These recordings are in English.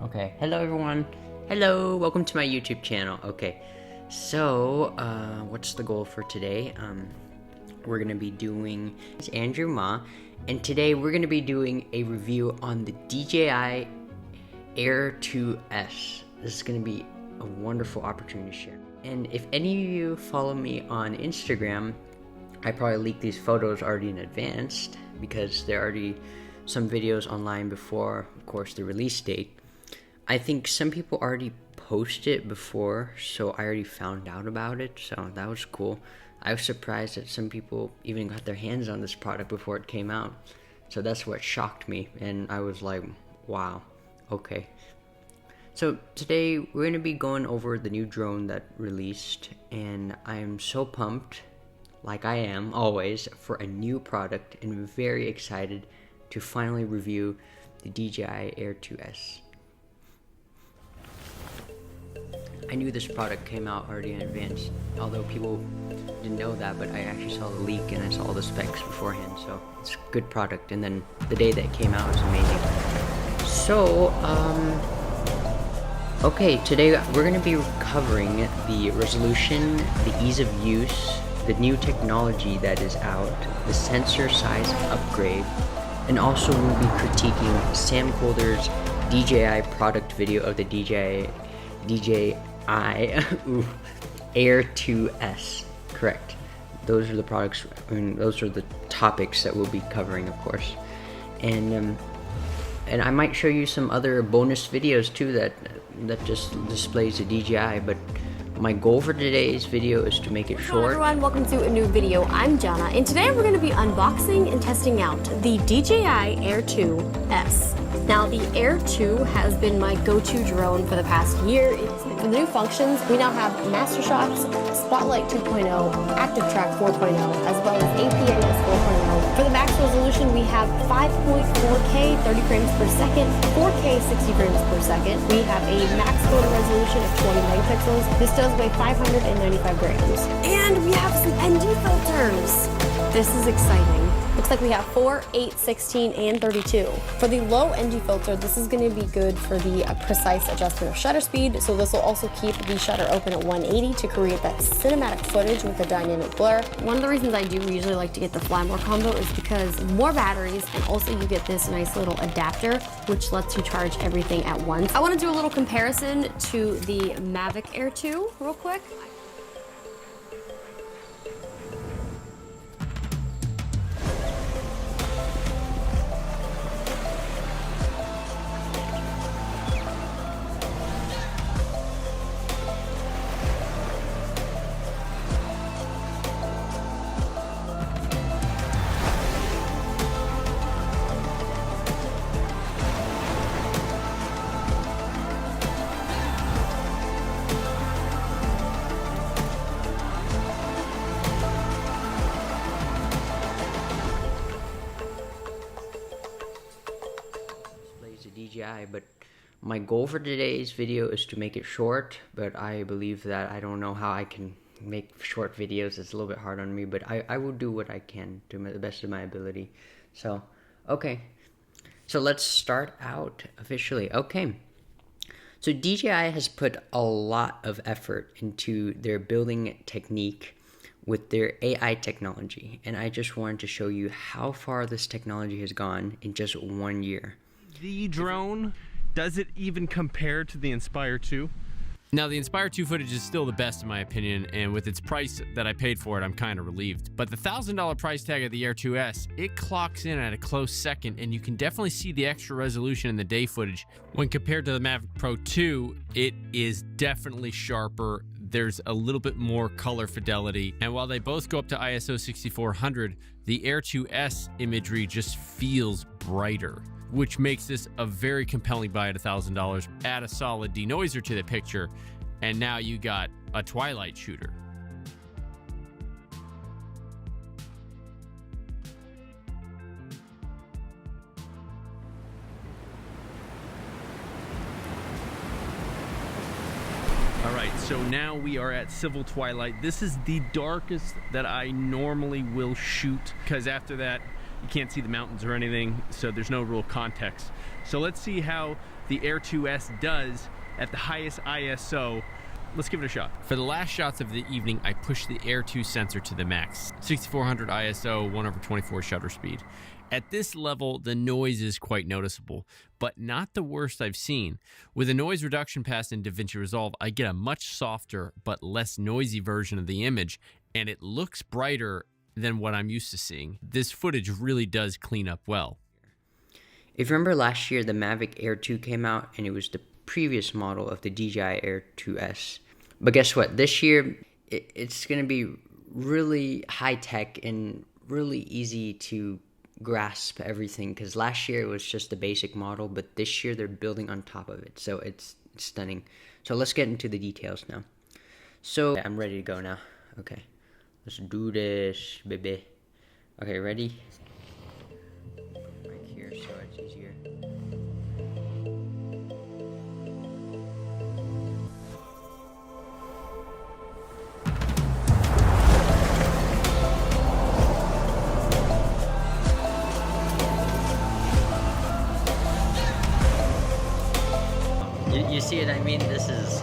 Okay, hello everyone. Hello, welcome to my YouTube channel. Okay, so what's the goal for today? We're gonna be doing, it's Andrew Ma, and today we're gonna be doing a review on the DJI AIR2S. This is gonna be a wonderful opportunity to share. And if any of you follow me on Instagram, I probably leaked these photos already in advance because there are already some videos online before, of course, the release date. I think some people already posted it before, so I already found out about it, so that was cool. I was surprised that some people even got their hands on this product before it came out, so that's what shocked me, and I was like, wow, okay. So today we're going to be going over the new drone that released, and I am so pumped, like I am always, for a new product, and very excited to finally review the DJI Air2S. I knew this product came out already in advance, although people didn't know that, but I actually saw the leak and I saw all the specs beforehand, so it's a good product, and then the day that it came out was amazing. So, okay, today we're going to be covering the resolution, the ease of use, the new technology that is out, the sensor size upgrade, and also we'll be critiquing Sam Kolder's DJI product video of the DJI Air2S. Correct. Those are the products, those are the topics that we'll be covering, of course. And I might show you some other bonus videos too that just displays the DJI, but my goal for today's video is to make it short. Hello everyone, welcome to a new video. I'm Jenna, and today we're going to be unboxing and testing out the DJI Air2S. Now, the Air 2 has been my go-to drone for the past year. For the new functions, we now have Master Shots, Spotlight 2.0, Active Track 4.0, as well as APS 4.0. For the max resolution, we have 5.4K 30 frames per second, 4K 60 frames per second. We have a max photo resolution of 20 megapixels. This does weigh 595 grams. And we have some ND filters. This is exciting. Looks like we have 4, 8, 16, and 32. For the low ND filter, this is going to be good for the precise adjustment of shutter speed. So this will also keep the shutter open at 180 to create that cinematic footage with a dynamic blur. One of the reasons I do usually like to get the Fly More combo is because more batteries, and also you get this nice little adapter, which lets you charge everything at once. I want to do a little comparison to the Mavic Air 2 real quick. DJI, but my goal for today's video is to make it short, but I believe that I don't know how I can make short videos. It's a little bit hard on me, but I will do what I can to the best of my ability. So, okay. So let's start out officially. Okay. So DJI has put a lot of effort into their building technique with their AI technology, and I just wanted to show you how far this technology has gone in just 1 year. The drone, does it even compare to the Inspire 2? Now, the Inspire 2 footage is still the best in my opinion, and with its price that I paid for it, I'm kind of relieved. But the $1,000 price tag of the Air2S, it clocks in at a close second, and you can definitely see the extra resolution in the day footage. When compared to the Mavic Pro 2, it is definitely sharper. There's a little bit more color fidelity, and while they both go up to ISO 6400, the Air2S imagery just feels brighter, which makes this a very compelling buy at $1,000. Add a solid denoiser to the picture, and now you got a twilight shooter. All right, so now we are at Civil Twilight. This is the darkest that I normally will shoot, because after that, you can't see the mountains or anything, so there's no real context. So let's see how the Air2S does at the highest ISO. Let's give it a shot. For the last shots of the evening, I pushed the Air 2 sensor to the max. 6400 ISO, 1/24 shutter speed. At this level, the noise is quite noticeable, but not the worst I've seen. With a noise reduction pass in DaVinci Resolve, I get a much softer but less noisy version of the image, and it looks brighter than what I'm used to seeing. This footage really does clean up well. If you remember last year, the Mavic Air 2 came out, and it was the previous model of the DJI Air2S. But guess what? This year, it's going to be really high-tech and really easy to grasp everything, because last year it was just the basic model, but this year they're building on top of it, so it's stunning. So let's get into the details now. So I'm ready to go now. Okay, let's do this, baby. Okay, ready? Right here, so it's easier. You see what I mean? This is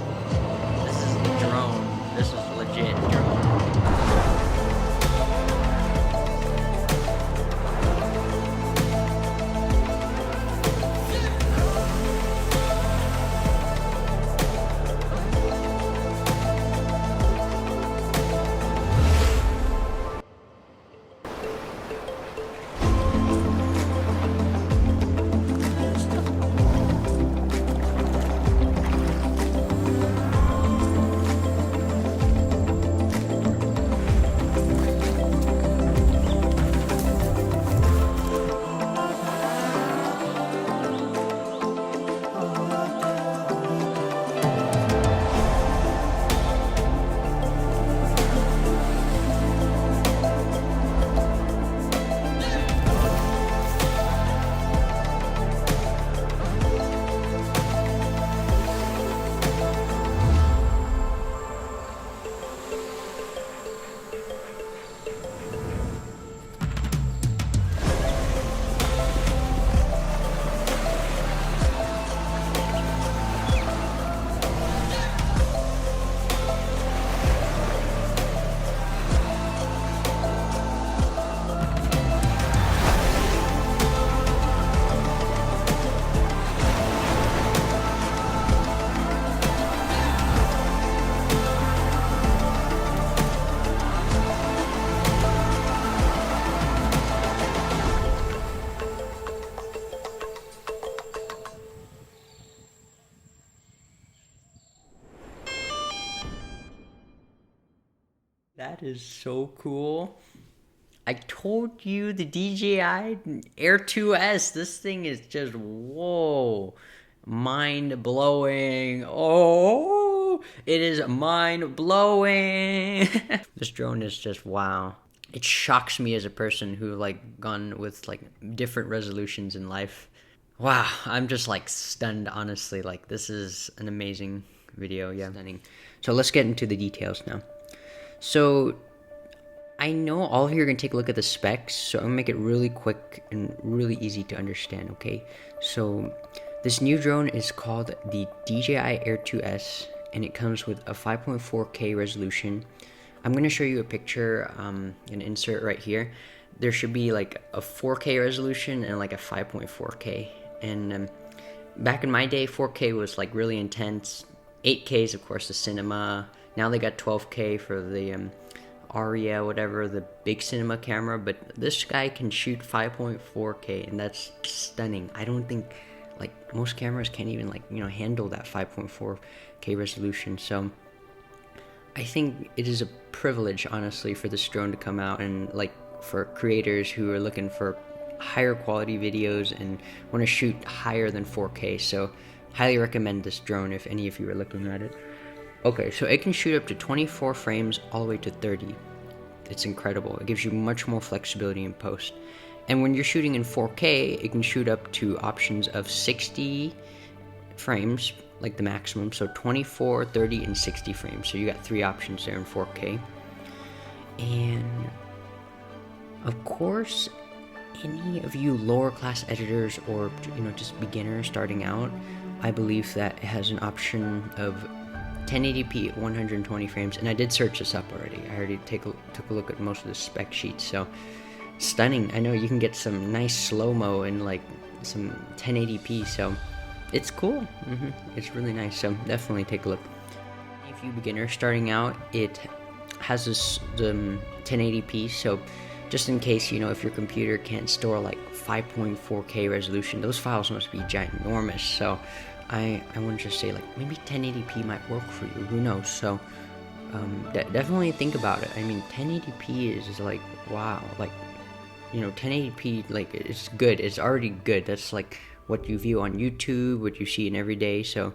drone. This is legit drone. That is so cool. I told you the DJI Air2S, this thing is just, whoa, mind-blowing. Oh, it is mind-blowing. This drone is just, wow. It shocks me as a person who gone with different resolutions in life. Wow, I'm just stunned, honestly. This is an amazing video, yeah. Stunning. So let's get into the details now. So I know all of you are going to take a look at the specs, so I'm going to make it really quick and really easy to understand, okay? So this new drone is called the DJI Air2S, and it comes with a 5.4K resolution. I'm going to show you a picture, an insert right here. There should be a 4K resolution and a 5.4K. And back in my day, 4K was really intense. 8K is of course the cinema. Now they got 12K for the Aria, whatever, the big cinema camera, but this guy can shoot 5.4K, and that's stunning. I don't think most cameras can't even handle that 5.4K resolution. So I think it is a privilege, honestly, for this drone to come out, and for creators who are looking for higher quality videos and want to shoot higher than 4K. So highly recommend this drone if any of you are looking at it. Okay, so it can shoot up to 24 frames all the way to 30. It's incredible. It gives you much more flexibility in post. And when you're shooting in 4K, it can shoot up to options of 60 frames, the maximum. So 24, 30, and 60 frames. So you got 3 options there in 4K. And of course, any of you lower class editors or just beginners starting out, I believe that it has an option of 1080p at 120 frames, and I did search this up already. I already took a look at most of the spec sheets, so stunning. I know you can get some nice slow-mo and like some 1080p, so it's cool. It's really nice, so definitely take a look. If you beginner starting out, it has the 1080p, so just in case, you know, if your computer can't store like 5.4K resolution, those files must be ginormous, so I want to just say, like, maybe 1080p might work for you, who knows. So definitely think about it. I mean, 1080p is like, wow, like, you know, 1080p, like, it's good, it's already good. That's like what you view on YouTube, what you see in every day, so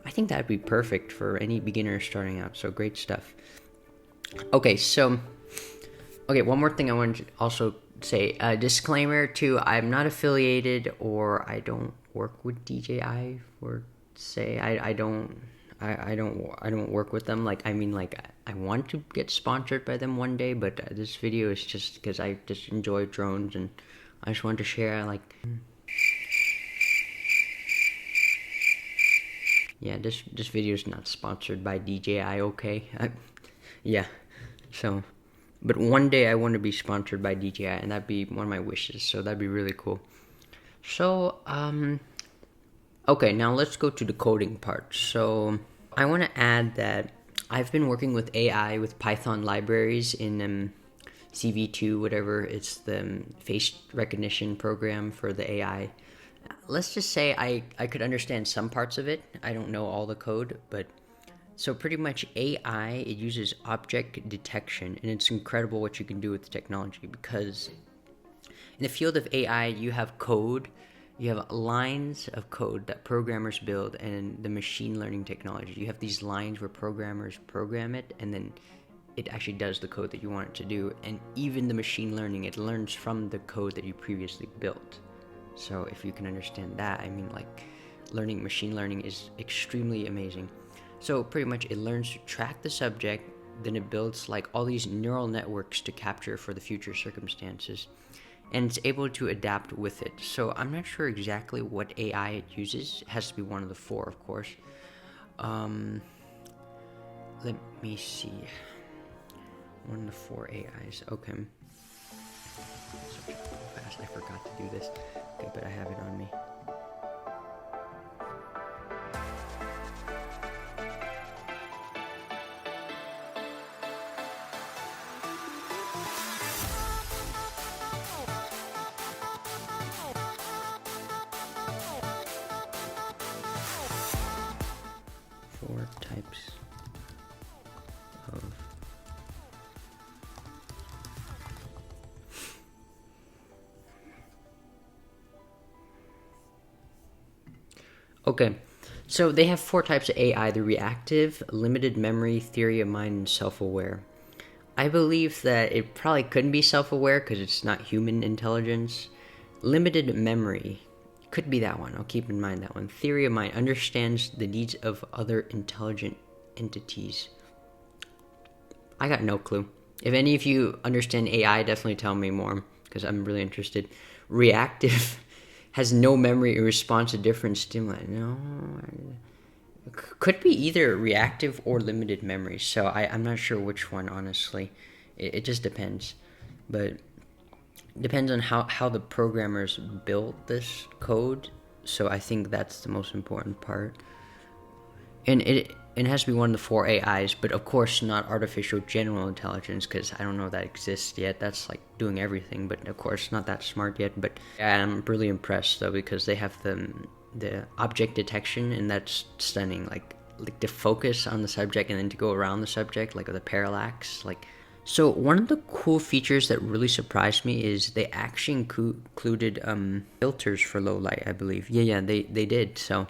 I think that'd be perfect for any beginner starting out. So great stuff. Okay, one more thing I wanted to also say, disclaimer too, I'm not affiliated, or I don't work with DJI, or say I don't work with them. Like, I mean, like, I want to get sponsored by them one day, but this video is just because I just enjoy drones, and I just wanted to share, like, yeah, this video is not sponsored by DJI, okay? Yeah, so, but one day I want to be sponsored by DJI, and that'd be one of my wishes, so that'd be really cool. So, okay, now let's go to the coding part. So, I want to add that I've been working with AI with Python libraries in CV2, whatever. It's the face recognition program for the AI. Let's just say I could understand some parts of it. I don't know all the code, but so pretty much AI, it uses object detection, and it's incredible what you can do with the technology, because in the field of AI, you have code, you have lines of code that programmers build, and the machine learning technology, you have these lines where programmers program it, and then it actually does the code that you want it to do. And even the machine learning, it learns from the code that you previously built. So if you can understand that, I mean, like, machine learning is extremely amazing. So pretty much it learns to track the subject, then it builds like all these neural networks to capture for the future circumstances, and it's able to adapt with it. So I'm not sure exactly what AI it uses. It has to be one of the four, of course. Let me see. One of the four AIs. Okay. So fast, I forgot to do this. Okay, but I have it on me. Four types of okay, so they have four types of AI: the reactive, limited memory, theory of mind, and self-aware. I believe that it probably couldn't be self-aware because it's not human intelligence. Limited memory could be that one. I'll keep in mind that one. Theory of mind understands the needs of other intelligent entities. I got no clue. If any of you understand AI, definitely tell me more, because I'm really interested. Reactive has no memory in response to different stimuli. No, could be either reactive or limited memory. So I'm not sure which one, honestly. It just depends. But depends on how the programmers built this code. So I think that's the most important part. And it has to be one of the four AIs, but of course not artificial general intelligence, because I don't know that exists yet. That's like doing everything, but of course not that smart yet. But I'm really impressed though, because they have the object detection, and that's stunning. Like the focus on the subject and then to go around the subject, like the parallax, like. So one of the cool features that really surprised me is they actually included filters for low light, I believe. Yeah, they did. So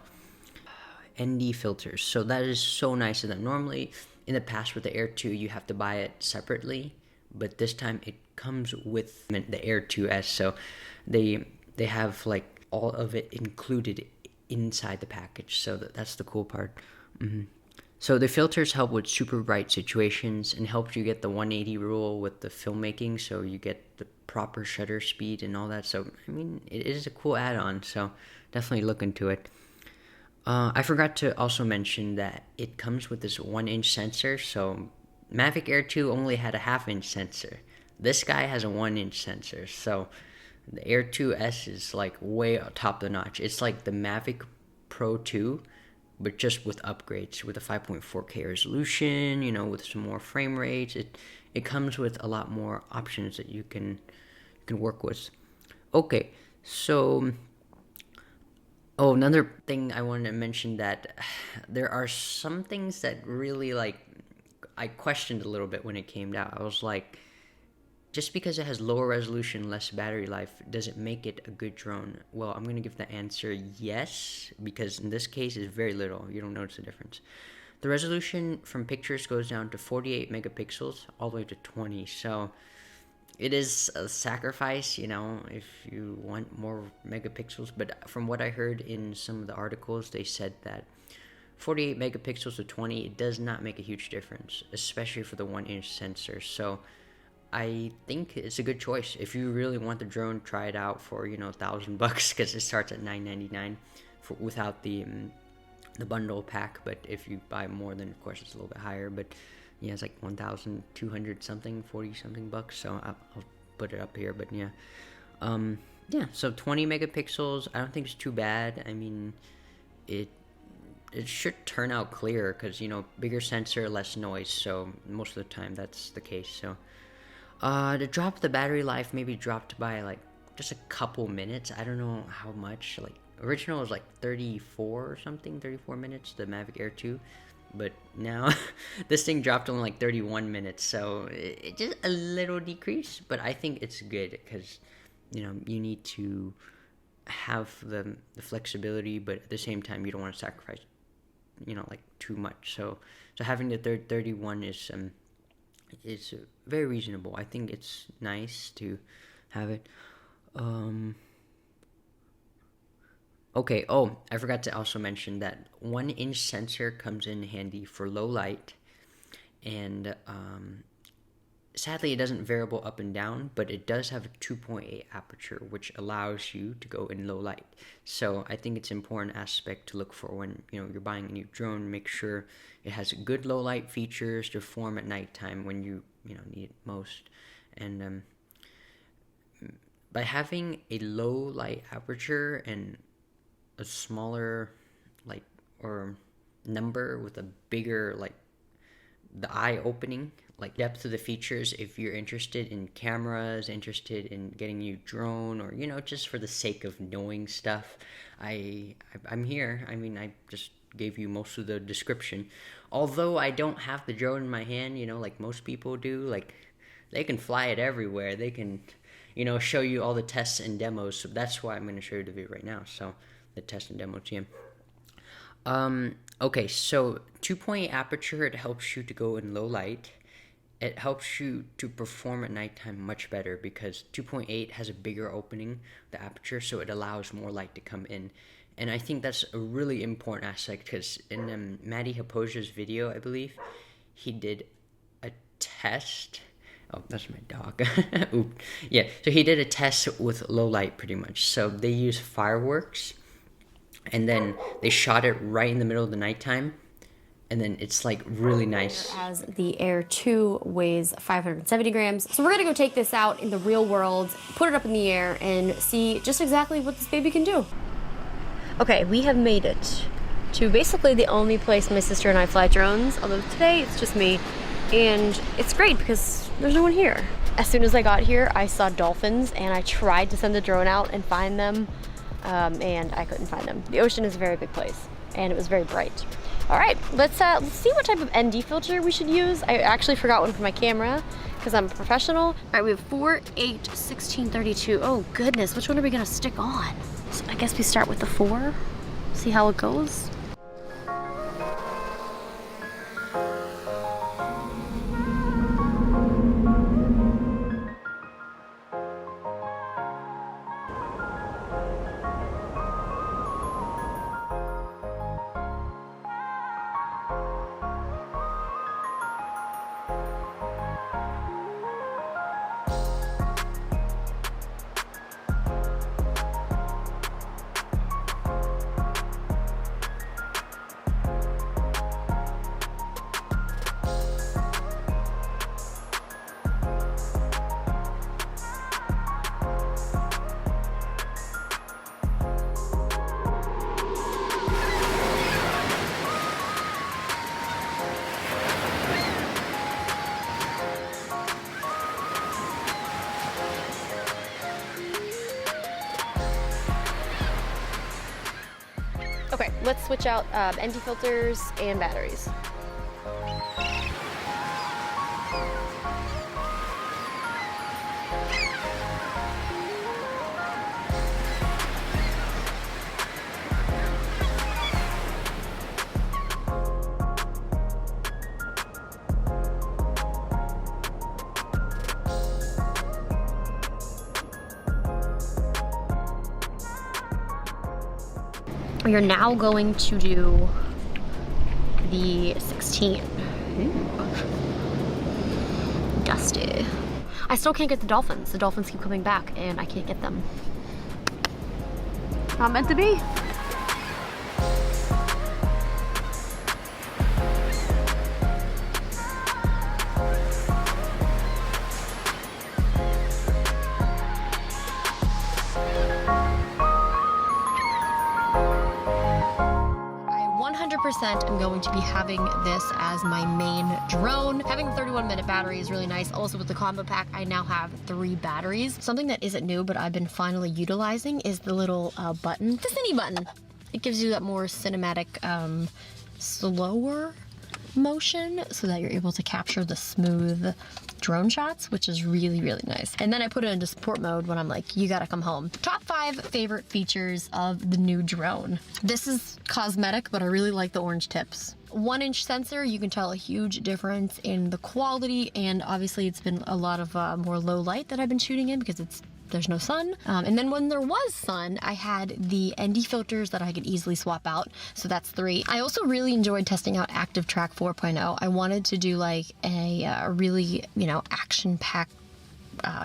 ND filters. So that is so nice of them. Normally, in the past with the Air 2, you have to buy it separately, but this time it comes with the Air2S. So they have like all of it included inside the package. So that's the cool part. So the filters help with super bright situations and help you get the 180 rule with the filmmaking, so you get the proper shutter speed and all that. So I mean, it is a cool add-on, so definitely look into it. I forgot to also mention that it comes with this 1-inch sensor. So Mavic Air 2 only had a 1/2-inch sensor. This guy has a 1-inch sensor. So the Air 2S is like way top of the notch. It's like the Mavic Pro 2, but just with upgrades, with a 5.4K resolution, you know, with some more frame rates. It comes with a lot more options that you can work with. Okay, so another thing I wanted to mention, that there are some things that really, like, I questioned a little bit when it came out. I was like, just because it has lower resolution, less battery life, does it make it a good drone? Well, I'm going to give the answer yes, because in this case, it's very little. You don't notice the difference. The resolution from pictures goes down to 48 megapixels all the way to 20. So it is a sacrifice, you know, if you want more megapixels. But from what I heard in some of the articles, they said that 48 megapixels to 20, it does not make a huge difference, especially for the 1-inch sensor. So I think it's a good choice. If you really want the drone, try it out for, you know, $1,000, because it starts at $999 without the bundle pack. But if you buy more, then of course it's a little bit higher. But yeah, it's like 1,200 something, 40 something bucks. So I'll put it up here. But yeah, yeah. So 20 megapixels, I don't think it's too bad. I mean, it should turn out clear, because, you know, bigger sensor, less noise. So most of the time that's the case. So the drop the battery life maybe dropped by like just a couple minutes. I don't know how much. Like original was like 34 or something, 34 minutes, the Mavic Air 2. But now this thing dropped on like 31 minutes. So it just a little decrease, but I think it's good, because, you know, you need to have the flexibility, but at the same time you don't want to sacrifice, you know, like too much. So having the 31 is very reasonable. I think it's nice to have it. Okay, I forgot to also mention that 1-inch sensor comes in handy for low light, and sadly it doesn't variable up and down, but it does have a 2.8 aperture, which allows you to go in low light. So I think it's an important aspect to look for when, you know, you're buying a new drone. Make sure it has good low light features to perform at nighttime when you know, need it most. And by having a low light aperture and a smaller, like, or number with a bigger, like, the eye opening, like, depth of the features, if you're interested in cameras, interested in getting a new drone, or, you know, just for the sake of knowing stuff, I'm here. I mean, I just gave you most of the description. Although I don't have the drone in my hand, you know, like most people do. Like, they can fly it everywhere. They can, you know, show you all the tests and demos. So that's why I'm going to show you the video right now. So the test and demo team. Okay, so 2.8 aperture, it helps you to go in low light. It helps you to perform at nighttime much better, because 2.8 has a bigger opening, the aperture, so it allows more light to come in. And I think that's a really important aspect, because in Matti Haapoja's video, I believe, he did a test. Oh, that's my dog. Oop. Yeah, so he did a test with low light pretty much. So they used fireworks, and then they shot it right in the middle of the nighttime, and then it's like really nice. As the Air 2 weighs 570 grams. So we're gonna go take this out in the real world, put it up in the air, and see just exactly what this baby can do. Okay, we have made it to basically the only place my sister and I fly drones, although today it's just me, and it's great because there's no one here. As soon as I got here, I saw dolphins, and I tried to send the drone out and find them, and I couldn't find them. The ocean is a very big place, and it was very bright. All right, let's see what type of ND filter we should use. I actually forgot one for my camera because I'm a professional. All right, we have 4, 8, 16, 32. Oh goodness, which one are we gonna stick on? So I guess we start with the 4, see how it goes. switch out ND filters and batteries. We are now going to do the 16. Dusty. I still can't get the dolphins. The dolphins keep coming back and I can't get them. Not meant to be. I'm going to be having this as my main drone. Having a 31-minute battery is really nice. Also with the combo pack, I now have 3 batteries. Something that isn't new, but I've been finally utilizing is the little button, the cine button. It gives you that more cinematic, slower motion so that you're able to capture the smooth drone shots, which is really, really nice. And then I put it into sport mode when I'm like, you gotta come home. Top 5 favorite features of the new drone. This is cosmetic, but I really like the orange tips. 1-inch sensor, you can tell a huge difference in the quality, and obviously it's been a lot of more low light that I've been shooting in because there's no sun. And then when there was sun, I had the ND filters that I could easily swap out. So that's 3. I also really enjoyed testing out Active Track 4.0. I wanted to do like a really, action-packed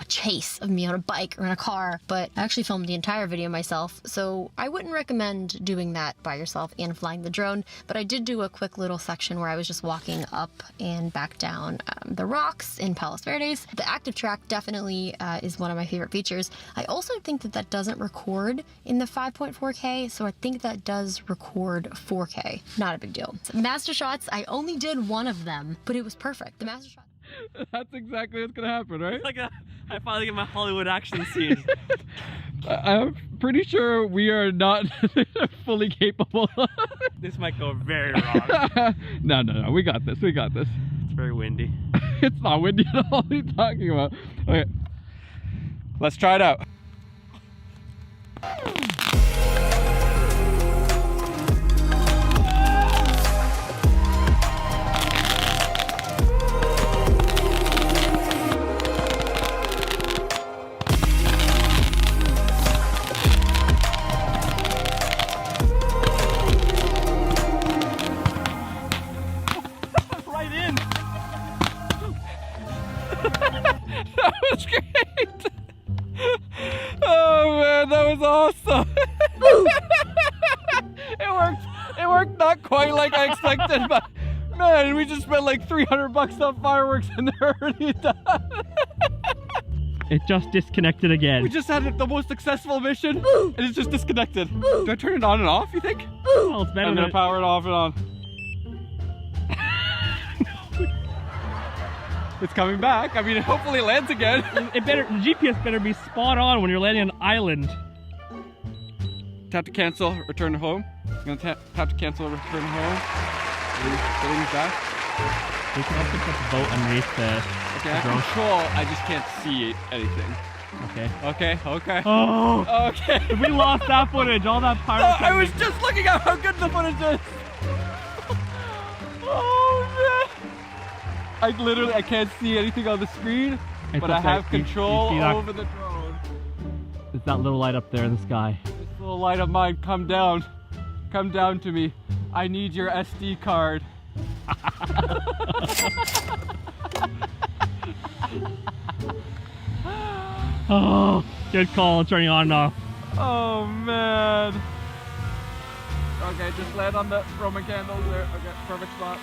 chase of me on a bike or in a car, but I actually filmed the entire video myself, so I wouldn't recommend doing that by yourself and flying the drone, but I did do a quick little section where I was just walking up and back down the rocks in Palos Verdes. The Active Track definitely is one of my favorite features. I also think that doesn't record in the 5.4K, so I think that does record 4K. Not a big deal. Master shots, I only did 1 of them, but it was perfect. The master shot. That's exactly what's gonna happen, right? I finally get my Hollywood action scene. I'm pretty sure we are not fully capable. This might go very wrong. No, we got this, It's very windy. It's not windy at all. What are you talking about? Okay, let's try it out. That was great! Oh man, that was awesome! It worked not quite like I expected, but man, we just spent like $300 on fireworks and they're already done. It just disconnected again. We just had the most successful mission and it's just disconnected. Do I turn it on and off, you think? Well, it's better. I'm gonna power it off and on. It's coming back. I mean, hopefully it lands again. The GPS better be spot on when you're landing on an island. Tap to cancel, return home. I'm gonna tap to cancel, return home. Everything's back. We can also put the boat underneath the Okay, I drone. control, I just can't see anything. Okay. Okay. Oh! Okay. We lost that footage, all that No, pirate. I was just looking at how good the footage is. Oh man. I can't see anything on the screen, but I have control over the drone. It's that little light up there in the sky. This little light of mine, come down to me. I need your SD card. Oh, good call, turning on and off. Oh man. Okay, just land on the Roman candles there. Okay, perfect spot.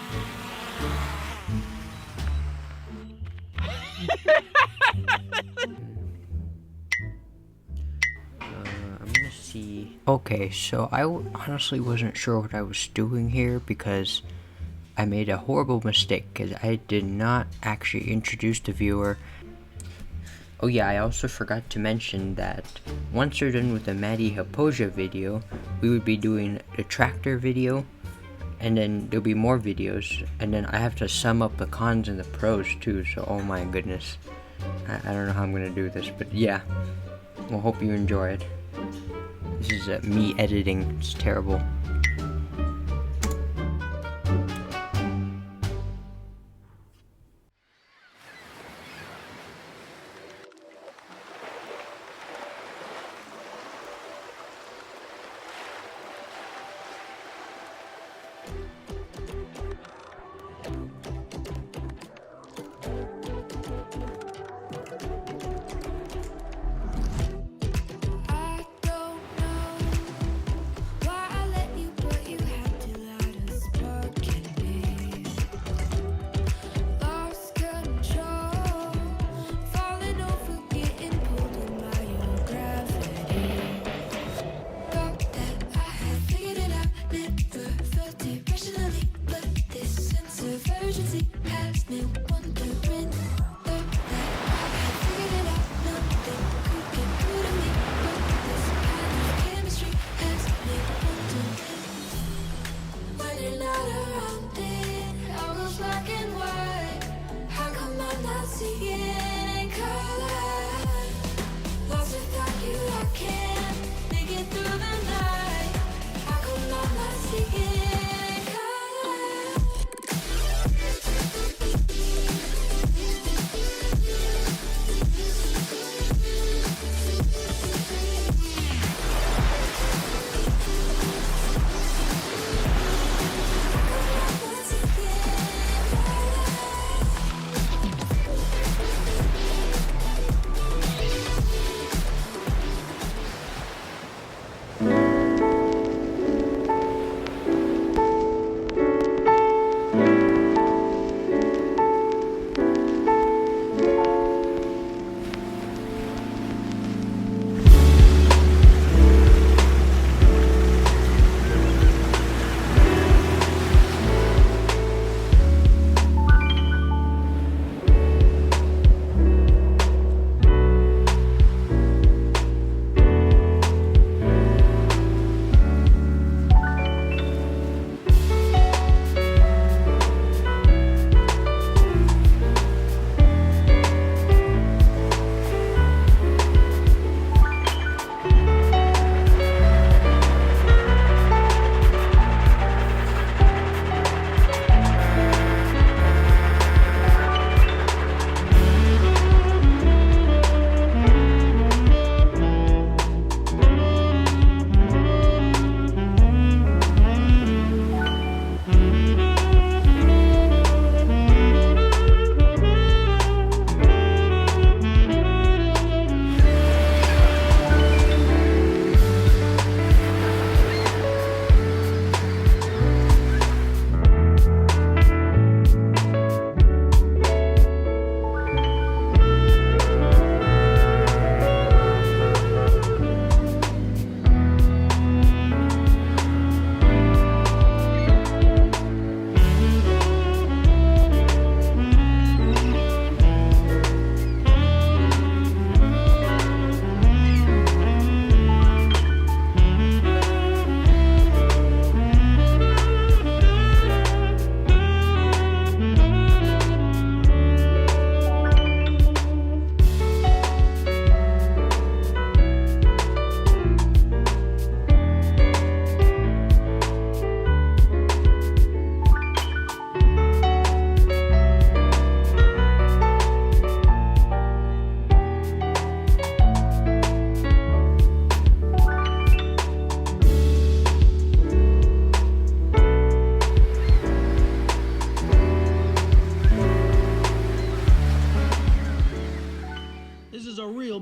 I'm gonna see. Okay, so I honestly wasn't sure what I was doing here because I made a horrible mistake because I did not actually introduce the viewer. Oh yeah, I also forgot to mention that once we're done with the Matti Haapoja video, we would be doing the tractor video, and then there'll be more videos, and then I have to sum up the cons and the pros too, so oh my goodness. I don't know how I'm gonna do this, but yeah. Well, hope you enjoy it. This is me editing, it's terrible.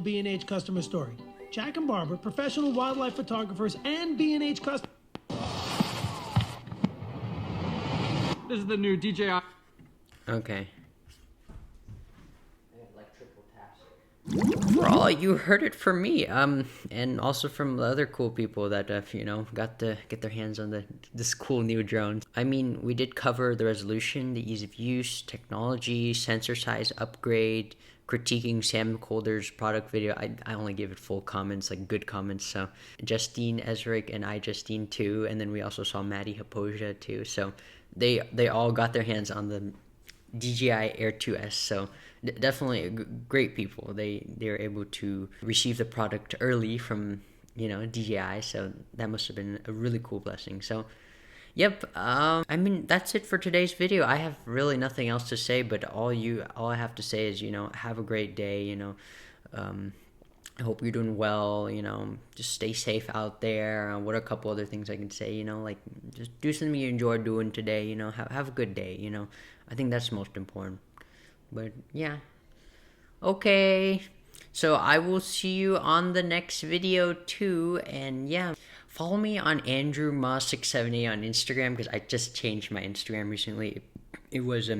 B&H customer story. Jack and Barbara, professional wildlife photographers and B&H customers. This is the new DJI. Okay. I have like triple taps. Well, you heard it from me, and also from the other cool people that got to get their hands on this cool new drone. I mean, we did cover the resolution, the ease of use, technology, sensor size upgrade, critiquing Sam Calder's product video. I only give it full comments, like good comments. So Jenna Ezarik and Justine too, and then we also saw Matti Haapoja too. So they all got their hands on the DJI Air2S. So definitely great people. They were able to receive the product early from DJI. So that must have been a really cool blessing. So. Yep, I mean, that's it for today's video. I have really nothing else to say, but all I have to say is, have a great day, I hope you're doing well, just stay safe out there. What are a couple other things I can say, like, just do something you enjoy doing today, have a good day, I think that's most important. But, yeah. Okay, so I will see you on the next video, too, and, yeah. Follow me on AndrewMa678 on Instagram, because I just changed my Instagram recently. It was,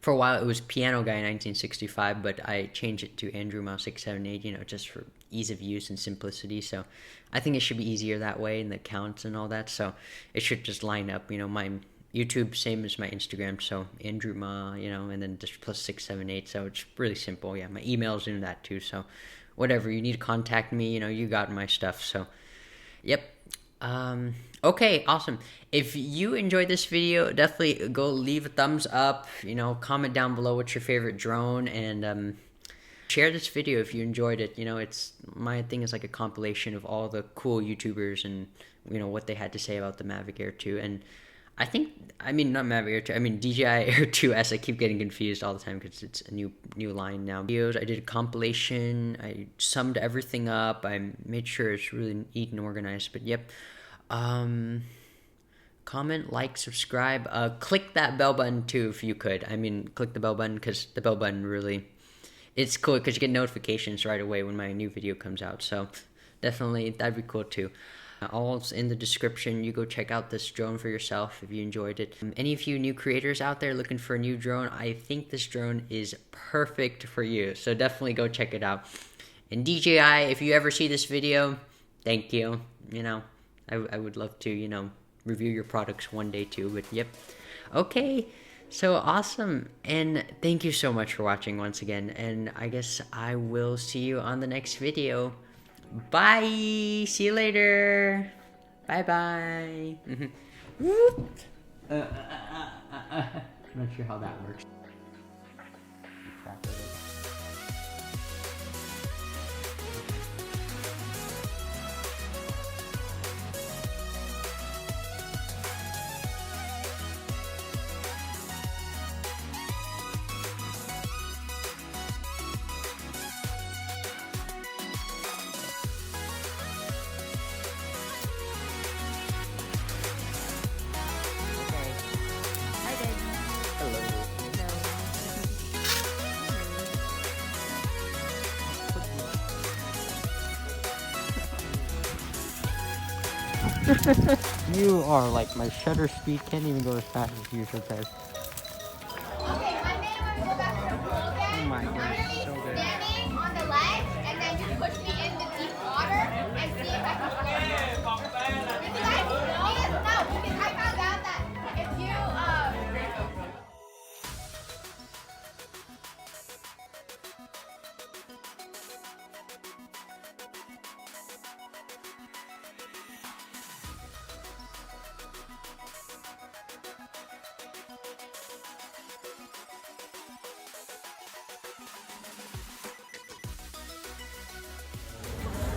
for a while it was Piano Guy 1965, but I changed it to AndrewMa678, just for ease of use and simplicity. So I think it should be easier that way, and the accounts and all that. So it should just line up, my YouTube, same as my Instagram. So Andrew Ma, and then just plus 678. So it's really simple. Yeah, my email's in that too. So whatever, you need to contact me, you got my stuff. So. Yep. Okay, awesome. If you enjoyed this video, definitely go leave a thumbs up, comment down below what's your favorite drone, and share this video if you enjoyed it. It's my thing is like a compilation of all the cool YouTubers and what they had to say about the Mavic Air 2. And not Mavic Air 2, DJI Air2S. I keep getting confused all the time because it's a new line now. Videos, I did a compilation, I summed everything up, I made sure it's really neat and organized. But yep, comment, like, subscribe, click that bell button too if you could. Click the bell button, because the bell button really, it's cool because you get notifications right away when my new video comes out. So definitely, that'd be cool too. All's in the description. You go check out this drone for yourself if you enjoyed it. Any of you new creators out there looking for a new drone, I think this drone is perfect for you. So definitely go check it out. And DJI, if you ever see this video, thank you. I would love to, review your products one day too. But yep. Okay. So awesome. And thank you so much for watching once again. And I guess I will see you on the next video. Bye. See you later. Bye-bye. I'm not sure how that works. You are like, my shutter speed can't even go as fast as you sometimes. Okay, Monday we're gonna go back to the pool again. Oh my gosh, so good. Standing on the ledge, and then you push me in the deep water and see if I can float. If you guys no, because I found out that if you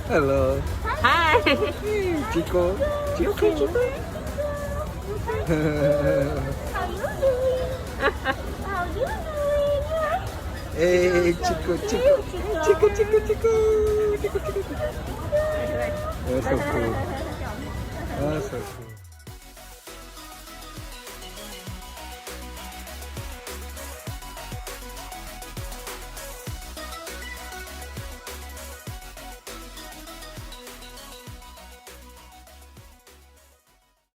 Hello. Hi. Chico. Chico. Hey, Chico, Chico. Chico, Chico, Chico. Chico, Chico. That's so cool. That's so cool.